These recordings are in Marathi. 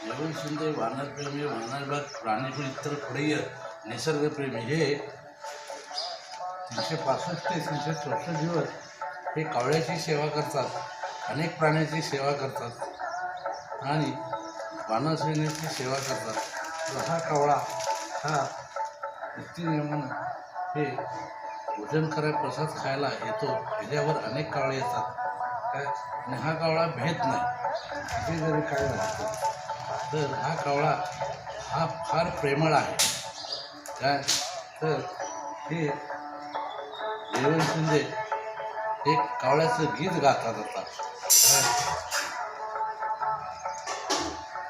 जयवंत शिंदे वानरप्रेमी, वानरबाग प्राणीप्रिय, निसर्गप्रेमी हे 365 ते 364 दिवस हे कावळ्याची सेवा करतात, अनेक प्राण्यांची सेवा करतात आणि वानरसेनेची सेवा करतात. तर हा कावळा हा नित्यनेमानं हे भोजन करायला प्रसाद खायला येतो. ह्याच्यावर अनेक कावळे येतात काय, आणि हा कावळा भेट नाही किती जरी काय झालं तर हा कावळा हा फार प्रेमळ आहे काय. तर हे जयवंत शिंदे एक कावळ्याचं गीत गातात आता.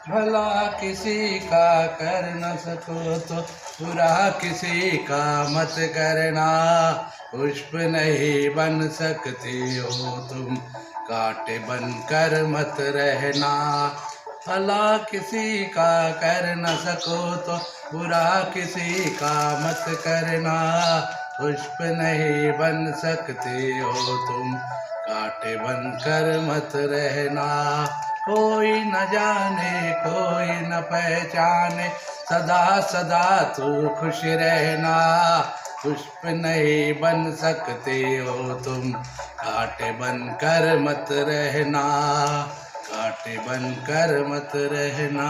भला किसी का कर न सको तो बुरा किसी का मत करना, पुष्प नहीं बन सकते हो तुम, कांटे बनकर मत रहना. भला किसी का कर न सको तो बुरा किसी का मत करना, पुष्प नहीं बन सकते हो तुम, कांटे बनकर मत रहना. कोई न जाने कोई न पहचाने, सदा सदा तू खुश रहना, पुष्प नहीं बन सकते हो तुम, कांटे बनकर मत रहना, कांटे बनकर मत रहना.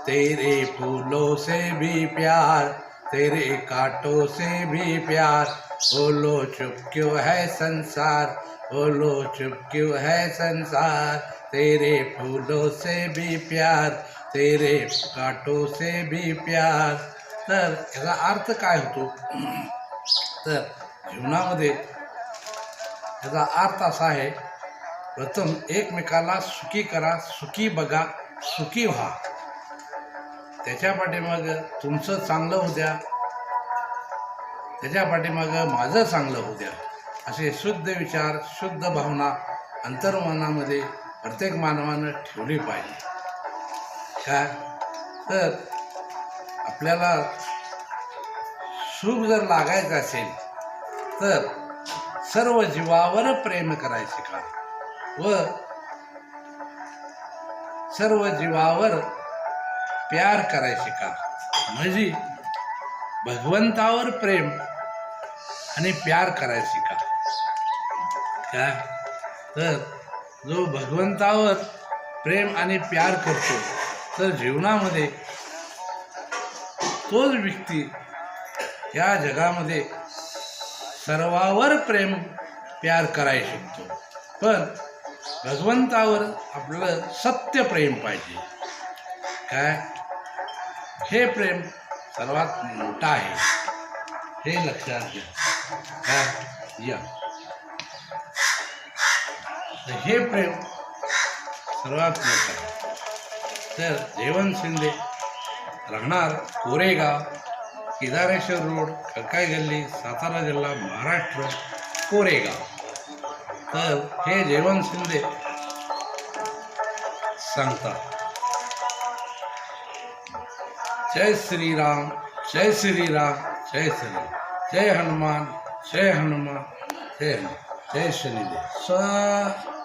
तेरे फूलों से भी प्यार, तेरे कांटों से भी प्यार, बोलो चुप क्यों है संसार, बोलो चुप क्यों है संसार. तेरे फूलों से भी प्यार, तेरे कांटों से भी प्यार. तर याचा अर्थ काय होतो तर जीवनामध्ये याचा अर्थ असा आहे, प्रथम एकमेकाला सुखी करा, सुखी बघा, सुखी व्हा. त्याच्या पाठीमागं तुमचं चांगलं होऊ द्या, त्याच्या पाठीमागं माझं चांगलं होऊ द्या, असे शुद्ध विचार, शुद्ध भावना अंतर्मनामध्ये प्रत्येक मानवानं ठेवली पाहिजे काय. तर आपल्याला सुख जर लागायचं असेल तर सर्व जीवावर प्रेम करायचे का व सर्व जीवावर प्यार करायचे का. म्हणजे भगवंतावर प्रेम आणि प्यार करायचे का काय. तर जो भगवंतावर प्रेम आणि प्यार करतो तर जीवनामध्ये तोच व्यक्ती या जगामध्ये सर्वावर प्रेम प्यार करायला शिकतो. पण भगवंतावर आपलं सत्य प्रेम पाहिजे काय. हे प्रेम सर्वात मोठं आहे, हे लक्षात घ्या काय. या हे प्रेम सर्वात मोठं आहे. तर जयवंत शिंदे राहणार कोरेगाव, केदारेश्वर रोड, खडकाई गल्ली, सातारा जिल्हा, महाराष्ट्र, कोरेगाव. तर हे जयवंत शिंदे सांगतात, जय श्रीराम, जय श्रीराम, जय श्रीराम, जय हनुमान, जय हनुमान, जय हनुमान, जय शनिदेव.